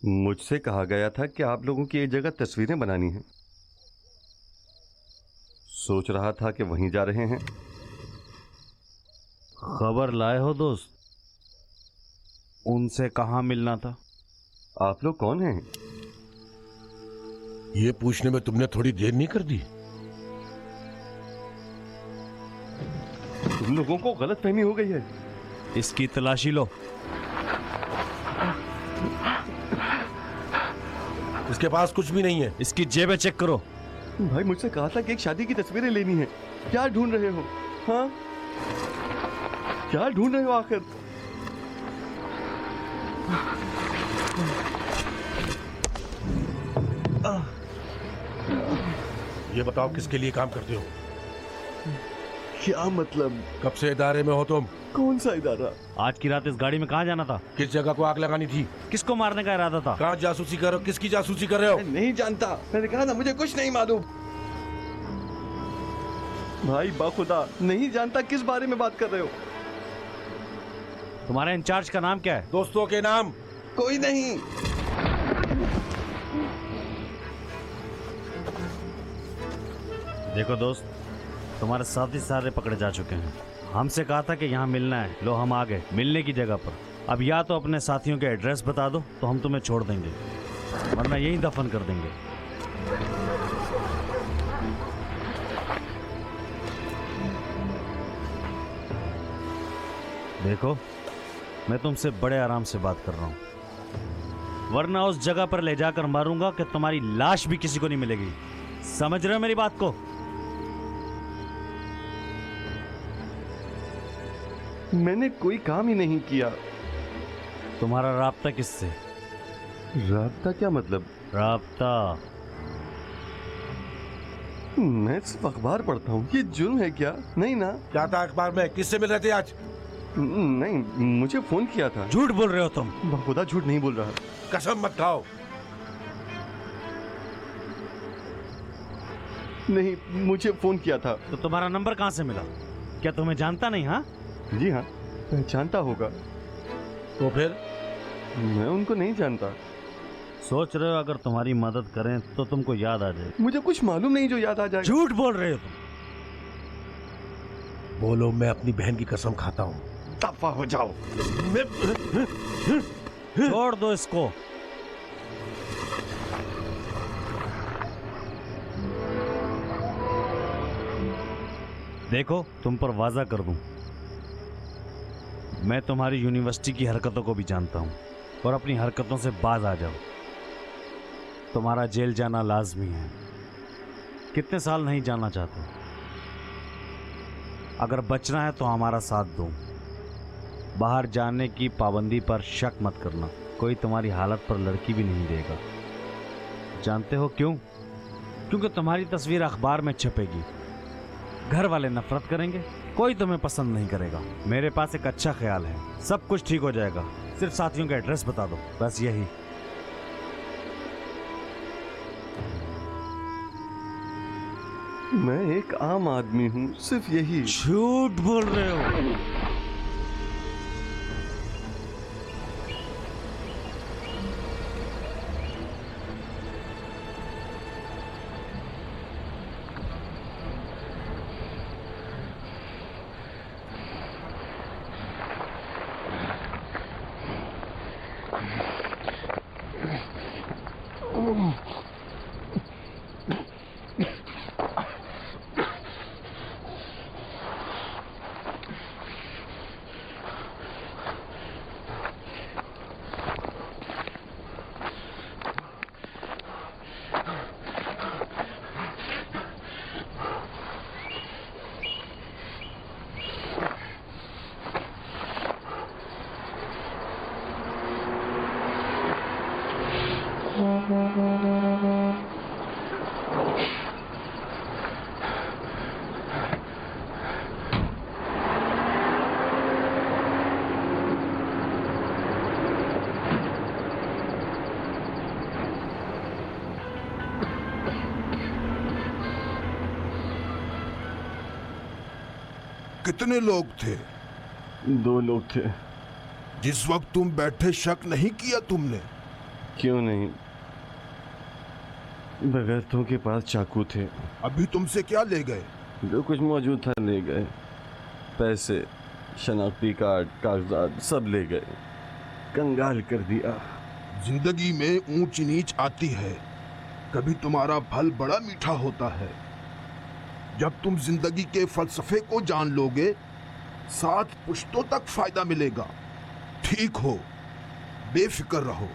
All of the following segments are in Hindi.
मुझसे कहा गया था कि आप लोगों की एक जगह तस्वीरें बनानी हैं। सोच रहा था कि वहीं जा रहे हैं। खबर लाए हो दोस्त? उनसे कहाँ मिलना था? आप लोग कौन हैं? ये पूछने में तुमने थोड़ी देर नहीं कर दी? तुम लोगों को गलतफहमी हो गई है। इसकी तलाशी लो। इसके पास कुछ भी नहीं है। इसकी जेबें चेक करो। भाई मुझसे कहा था कि एक शादी की तस्वीरें लेनी है। क्या ढूंढ रहे हो? हाँ, क्या ढूंढ रहे हो आखिर? ये बताओ किसके लिए काम करते हो? क्या मतलब? कब से इदारे में हो तुम? कौन सा इदारा? आज की रात इस गाड़ी में कहाँ जाना था? किस जगह को आग लगानी थी? किसको मारने का इरादा था? कहाँ जासूसी कर रहे हो? किसकी जासूसी कर रहे हो? मैं नहीं जानता। मैंने कहा ना मुझे कुछ नहीं मालूम। भाई बाखुदा नहीं जानता किस बारे में बात कर रहे हो। तुम्हारे इंचार्ज का नाम क्या है? दोस्तों के नाम? कोई नहीं। देखो दोस्त, तुम्हारे साथी सारे पकड़े जा चुके हैं। हमसे कहा था कि यहाँ मिलना है। लो हम आ गए मिलने की जगह पर। अब या तो अपने साथियों के एड्रेस बता दो तो हम तुम्हें छोड़ देंगे, वरना यहीं दफन कर देंगे। देखो, मैं तुमसे बड़े आराम से बात कर रहा हूँ, वरना उस जगह पर ले जाकर मारूंगा कि तुम्हारी लाश भी किसी को नहीं मिलेगी। समझ रहे हो मेरी बात को? मैंने कोई काम ही नहीं किया। तुम्हारा राब्ता किससे? राब्ता क्या मतलब? राब्ता? मैं सिर्फ अखबार पढ़ता हूँ। ये जुर्म है क्या? नहीं ना। क्या था अखबार में? किससे मिल रहे थे आज? नहीं, मुझे फोन किया था। झूठ बोल रहे हो तुम। खुदा झूठ नहीं बोल रहा। कसम मत खाओ। नहीं, मुझे फोन किया था। तो तुम्हारा नंबर कहाँ से मिला? क्या तुम्हें जानता नहीं? हाँ जी हाँ, पहचानता होगा। तो फिर? मैं उनको नहीं जानता। सोच रहे हो अगर तुम्हारी मदद करें तो तुमको याद आ जाए? मुझे कुछ मालूम नहीं जो याद आ जाए। झूठ बोल रहे हो तुम। बोलो मैं अपनी बहन की कसम खाता हूँ। दफा हो जाओ। छोड़ दो इसको। देखो, तुम पर वाजा कर दूं, मैं तुम्हारी यूनिवर्सिटी की हरकतों को भी जानता हूं और अपनी हरकतों से बाज आ जाओ। तुम्हारा जेल जाना लाजमी है। कितने साल नहीं जाना चाहते? अगर बचना है तो हमारा साथ दो। बाहर जाने की पाबंदी पर शक मत करना। कोई तुम्हारी हालत पर लड़की भी नहीं देगा। जानते हो क्यों? क्योंकि तुम्हारी तस्वीर अखबार में छपेगी। घर वाले नफरत करेंगे, कोई तुम्हें पसंद नहीं करेगा। मेरे पास एक अच्छा ख्याल है, सब कुछ ठीक हो जाएगा। सिर्फ साथियों का एड्रेस बता दो, बस यही। मैं एक आम आदमी हूँ, सिर्फ यही। झूठ बोल रहे हो। कितने लोग थे? 2 लोग थे। जिस वक्त तुम बैठे शक नहीं किया तुमने? क्यों नहीं, भगतों के पास चाकू थे, अभी तुमसे क्या ले गए? जो कुछ मौजूद था ले गए। पैसे, शनाख्ती कार्ड, कागजात सब ले गए। कंगाल कर दिया। जिंदगी में ऊंच नीच आती है, कभी तुम्हारा फल बड़ा मीठा होता है। जब तुम जिंदगी के फलसफे को जान लोगे, 7 पुश्तों तक फायदा मिलेगा। ठीक हो, बेफिक्र रहो।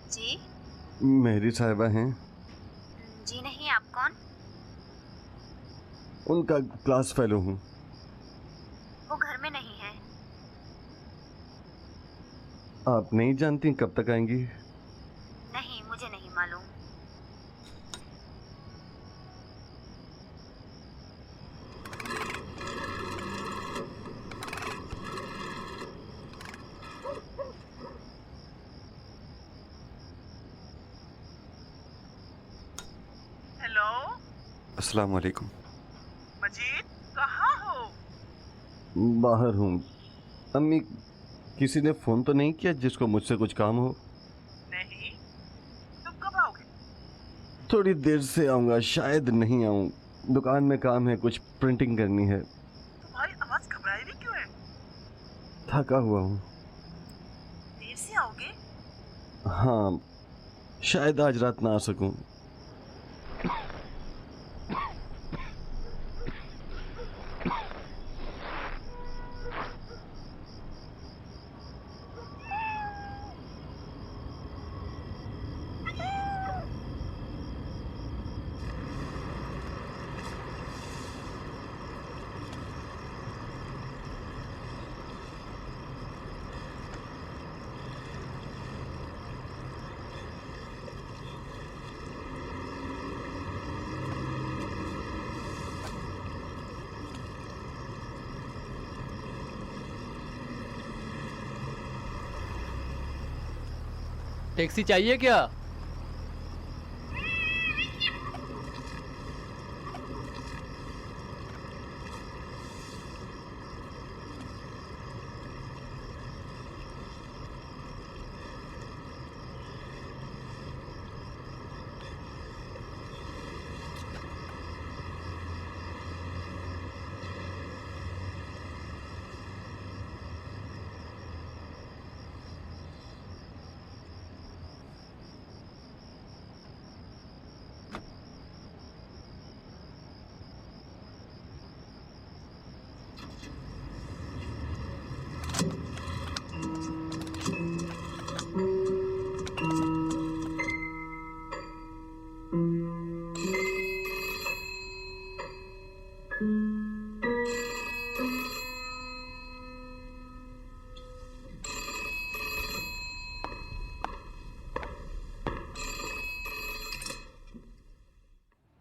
जी? मेरी साहिबा हैं। जी नहीं, आप कौन? उनका क्लास फेलो हूँ। वो घर में नहीं है। आप नहीं जानती कब तक आएंगी? नहीं, मुझे नहीं मालूम। हेलो अस्सलाम वालेकुम। मजीद, कहाँ हो? बाहर हूँ। अम्मी, किसी ने फोन तो नहीं किया जिसको मुझसे कुछ काम हो? नहीं, तुम कब आओगे? थोड़ी देर से आऊँगा, शायद नहीं आऊँ। दुकान में काम है, कुछ प्रिंटिंग करनी है। तुम्हारी आवाज घबराई हुई क्यों है? थका हुआ हूँ। देर से आओगे? हाँ, शायद आज रात ना आ सकूं। टैक्सी चाहिए क्या?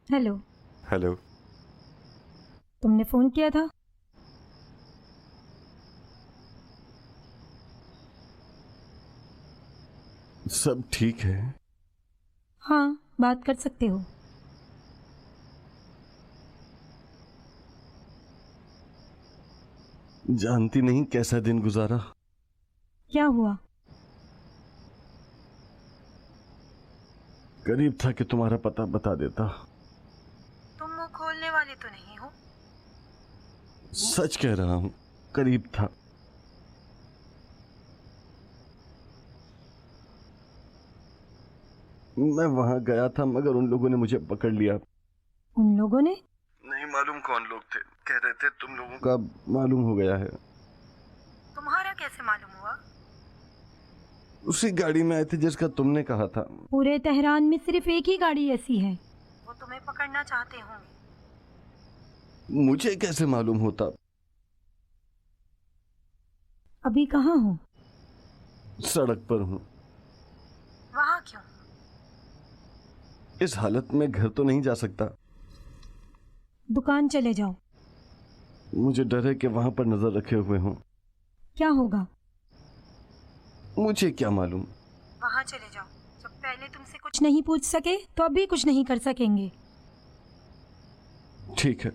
हेलो। हेलो। तुमने फोन किया था? सब ठीक है? हाँ, बात कर सकते हो। जानती नहीं कैसा दिन गुजारा। क्या हुआ? करीब था कि तुम्हारा पता बता देता। तुम मुंह खोलने वाले तो नहीं हो? सच कह रहा हूँ, करीब था। मैं वहां गया था मगर उन लोगों ने मुझे पकड़ लिया। उन लोगों ने? नहीं मालूम कौन लोग थे, कह रहे थे तुम लोगों का मालूम हो गया है। तुम्हारा कैसे मालूम हुआ? उसी गाड़ी में आए थे जिसका तुमने कहा था। पूरे तेहरान में सिर्फ एक ही गाड़ी ऐसी है। वो तुम्हें पकड़ना चाहते होंगे। मुझे कैसे मालूम होता? अभी कहाँ हो? सड़क पर हूँ। वहाँ क्यों? इस हालत में घर तो नहीं जा सकता। दुकान चले जाओ। मुझे डर है कि वहां पर नजर रखे हुए हों। क्या होगा? मुझे क्या मालूम। वहाँ चले जाओ। जब पहले तुमसे कुछ कुछ नहीं पूछ सके तो अभी कुछ नहीं कर सकेंगे। ठीक है।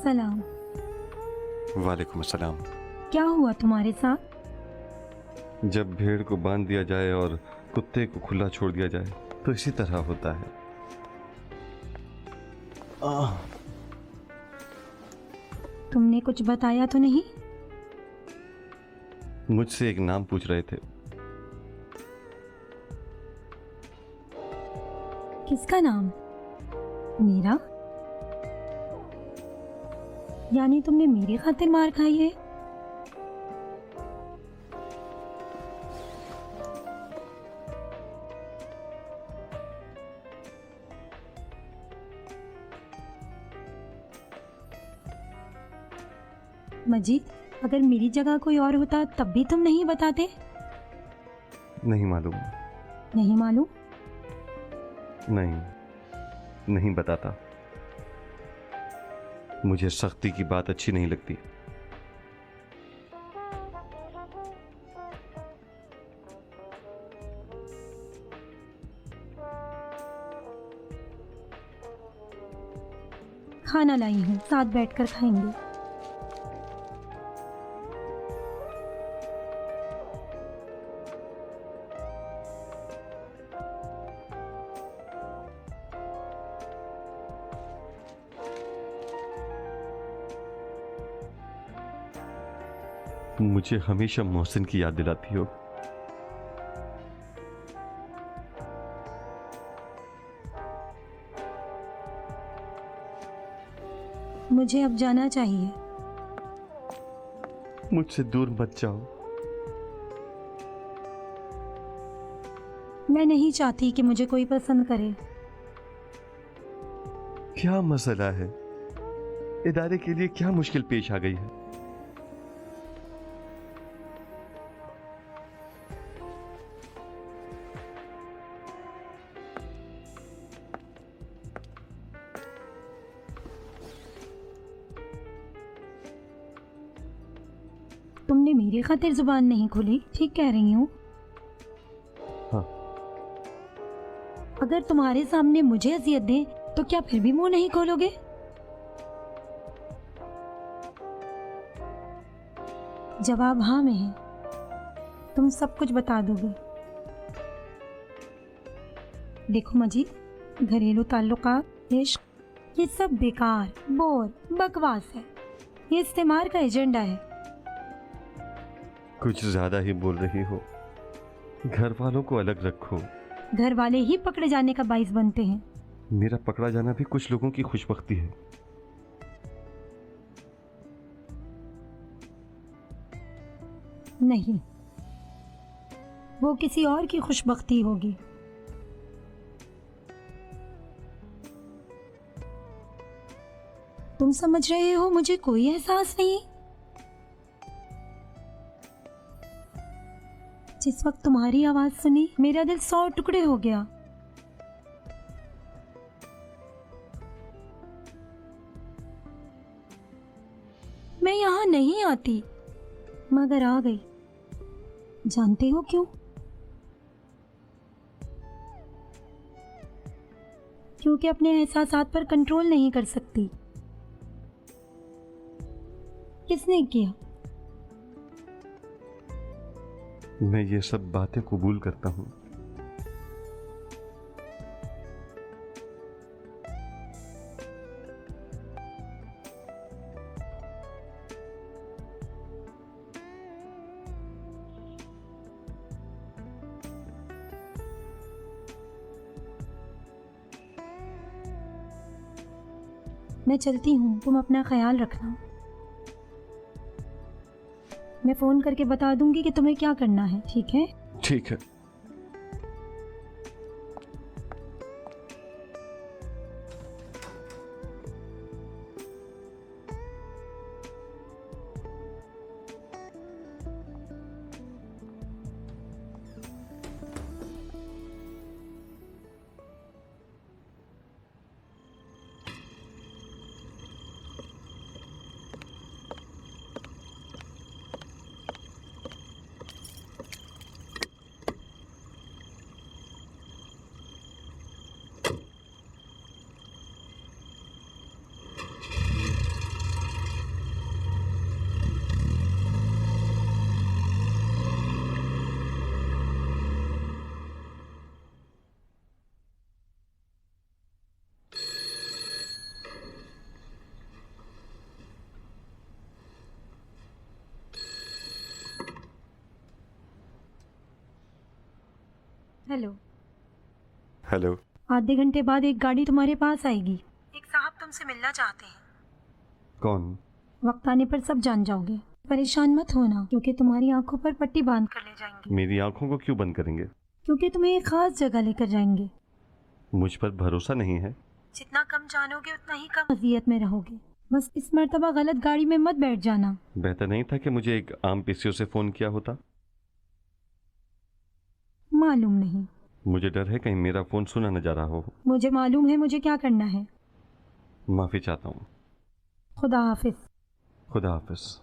सलाम। वालेकुम अस्सलाम। क्या हुआ तुम्हारे साथ? जब भेड़ को बांध दिया जाए और कुत्ते को खुला छोड़ दिया जाए तो इसी तरह होता है। तुमने कुछ बताया तो नहीं? मुझसे एक नाम पूछ रहे थे। किसका नाम? मेरा? यानी तुमने मेरी खातिर मार खाई है? मजीद, अगर मेरी जगह कोई और होता तब भी तुम नहीं बताते? नहीं मालूम। नहीं मालूम? नहीं बताता। मुझे सख्ती की बात अच्छी नहीं लगती। खाना लाई हूँ, साथ बैठकर खाएंगे। मुझे हमेशा मोहसिन की याद दिलाती हो। मुझे अब जाना चाहिए। मुझसे दूर मत जाओ। मैं नहीं चाहती कि मुझे कोई पसंद करे। क्या मसला है? इदारे के लिए क्या मुश्किल पेश आ गई है? तुमने मेरी खातिर जुबान नहीं खोली, ठीक कह रही हूँ। हाँ। अगर तुम्हारे सामने मुझे अजियत दें तो क्या फिर भी मुंह नहीं खोलोगे? जवाब हाँ में है। तुम सब कुछ बता दोगे। देखो मजीद, घरेलू ताल्लुकात, इश्क, ये सब बेकार, बोर, बकवास है। ये इस्तेमार का एजेंडा है। कुछ ज्यादा ही बोल रही हो। घर वालों को अलग रखो। घर वाले ही पकड़े जाने का बाइस बनते हैं। मेरा पकड़ा जाना भी कुछ लोगों की खुशबख्ती है। नहीं, वो किसी और की खुशबख्ती होगी। तुम समझ रहे हो, मुझे कोई एहसास नहीं। जिस वक्त तुम्हारी आवाज सुनी मेरा दिल 100 टुकड़े हो गया। मैं यहाँ नहीं आती, मगर आ गई। जानते हो क्यों? क्योंकि अपने एहसासात पर कंट्रोल नहीं कर सकती। किसने किया? मैं ये सब बातें कबूल करता हूँ। मैं चलती हूँ, तुम अपना ख्याल रखना। मैं फोन करके बता दूंगी कि तुम्हें क्या करना है, ठीक है? ठीक है। हेलो। हेलो। आधे घंटे बाद एक गाड़ी तुम्हारे पास आएगी। एक साहब तुमसे मिलना चाहते हैं। कौन? वक्त आने पर सब जान जाओगे। परेशान मत होना, क्योंकि तुम्हारी आंखों पर पट्टी बांध कर ले जाएंगे। मेरी आंखों को क्यों बंद करेंगे? क्योंकि तुम्हें एक खास जगह लेकर जाएंगे। मुझ पर भरोसा नहीं है? जितना कम जानोगे उतना ही कम अजियत में रहोगे। बस इस मर्तबा गलत गाड़ी में मत बैठ जाना। बेहतर नहीं था कि मुझे एक आम पीसीओ से फोन किया होता? मालूम नहीं। मुझे डर है कहीं मेरा फोन सुना न जा रहा हो। मुझे मालूम है मुझे क्या करना है। माफी चाहता हूँ। खुदा हाफिज। खुदा हाफिज।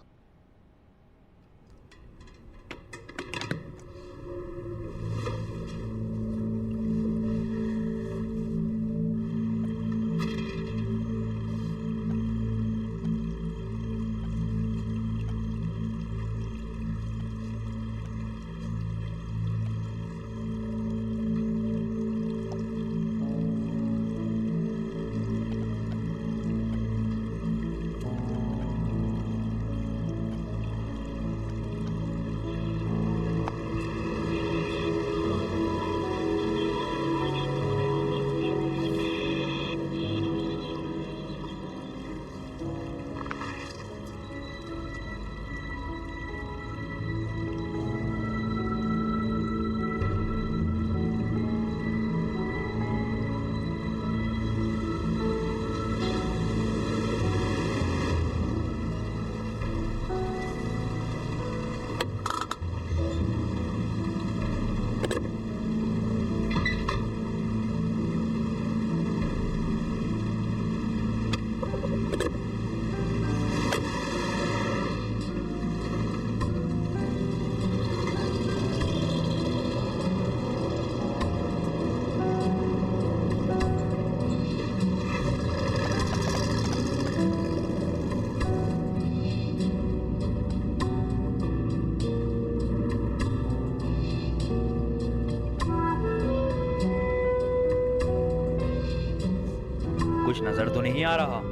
कुछ नजर तो नहीं आ रहा।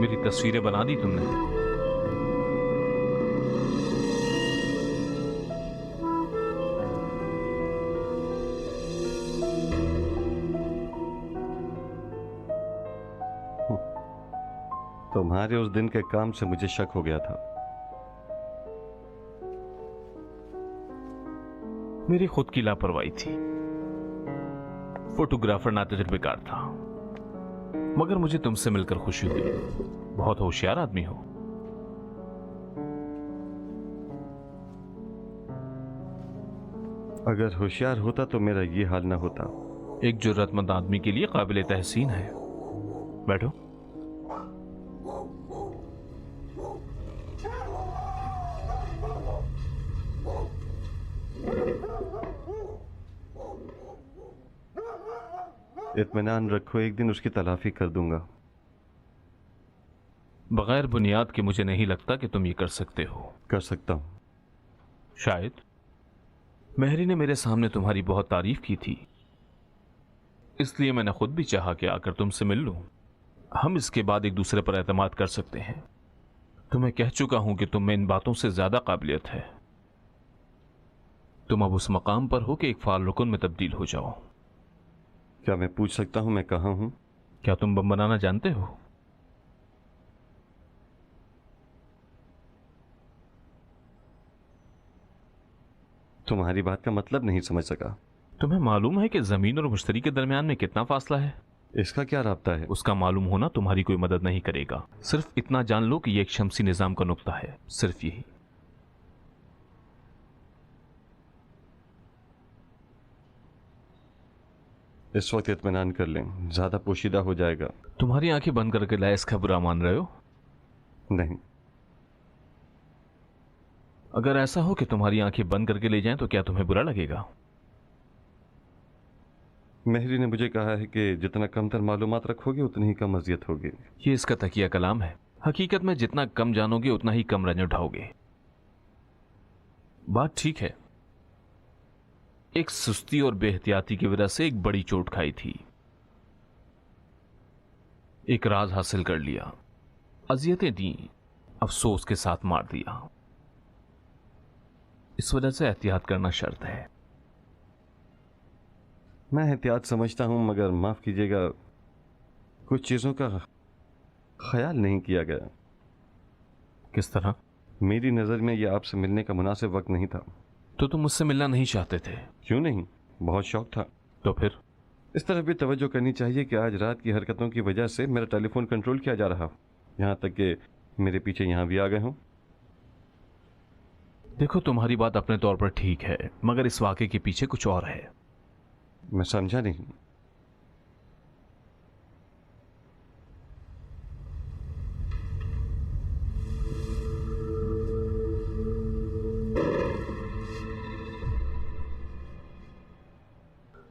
मेरी तस्वीरें बना दी तुमने? तुम्हारे उस दिन के काम से मुझे शक हो गया था। मेरी खुद की लापरवाही थी। फोटोग्राफर ना तजुर्बेकार था, मगर मुझे तुमसे मिलकर खुशी हुई। बहुत होशियार आदमी हो। अगर होशियार होता तो मेरा ये हाल ना होता। एक जरूरतमंद आदमी के लिए काबिल तहसीन है। बैठो। इत्मीनान रखो, एक दिन उसकी तलाफी कर दूंगा। बगैर बुनियाद के मुझे नहीं लगता कि तुम ये कर सकते हो। कर सकता हूं। शायद। मेहरी ने मेरे सामने तुम्हारी बहुत तारीफ की थी, इसलिए मैंने खुद भी चाहा कि आकर तुमसे मिल लूं। हम इसके बाद एक दूसरे पर एतमाद कर सकते हैं। तुम्हें कह चुका हूं कि तुम में इन बातों से ज्यादा काबिलियत है। तुम अब उस मकाम पर हो कि एक फाल रुकन में तब्दील हो जाओ। क्या मैं पूछ सकता हूं मैं कहां हूं? क्या तुम बम बनाना जानते हो? तुम्हारी बात का मतलब नहीं समझ सका। तुम्हें मालूम है कि जमीन और मुश्तरी के दरमियान में कितना फासला है? इसका क्या राब्ता है? उसका मालूम होना तुम्हारी कोई मदद नहीं करेगा। सिर्फ इतना जान लो कि यह एक शमसी निजाम का नुक्ता है, सिर्फ यही। इस वक्त इत्मीनान कर लें, ज्यादा पोशीदा हो जाएगा। तुम्हारी आंखें बंद करके लायस का बुरा मान रहे हो? नहीं। अगर ऐसा हो कि तुम्हारी आंखें बंद करके ले जाएं तो क्या तुम्हें बुरा लगेगा? मेहरी ने मुझे कहा है कि जितना कमतर मालूमात रखोगे उतनी ही कम अजियत होगी। ये इसका तकिया कलाम है। हकीकत में जितना कम जानोगे उतना ही कम रंज उठाओगे। बात ठीक है। एक सुस्ती और बेहतियाती की वजह से एक बड़ी चोट खाई थी। एक राज हासिल कर लिया, अजियतें दी, अफसोस के साथ मार दिया। इस वजह से एहतियात करना शर्त है। मैं एहतियात समझता हूं, मगर माफ कीजिएगा, कुछ चीजों का ख्याल नहीं किया गया। किस तरह? मेरी नजर में यह आपसे मिलने का मुनासिब वक्त नहीं था। तो तुम मुझसे मिलना नहीं चाहते थे? क्यों नहीं, बहुत शौक था। तो फिर? इस तरफ भी तवज्जो करनी चाहिए कि आज रात की हरकतों की वजह से मेरा टेलीफोन कंट्रोल किया जा रहा, यहां तक कि मेरे पीछे यहां भी आ गए हूं। देखो, तुम्हारी बात अपने तौर पर ठीक है, मगर इस वाक़े के पीछे कुछ और है। मैं समझा नहीं।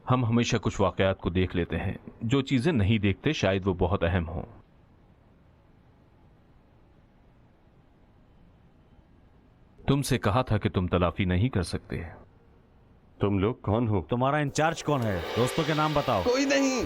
हम हमेशा कुछ वाकयात को देख लेते हैं, जो चीजें नहीं देखते शायद वो बहुत अहम हों। तुमसे कहा था कि तुम तलाफी नहीं कर सकते, तुम लोग कौन हो? तुम्हारा इंचार्ज कौन है? दोस्तों के नाम बताओ। कोई नहीं।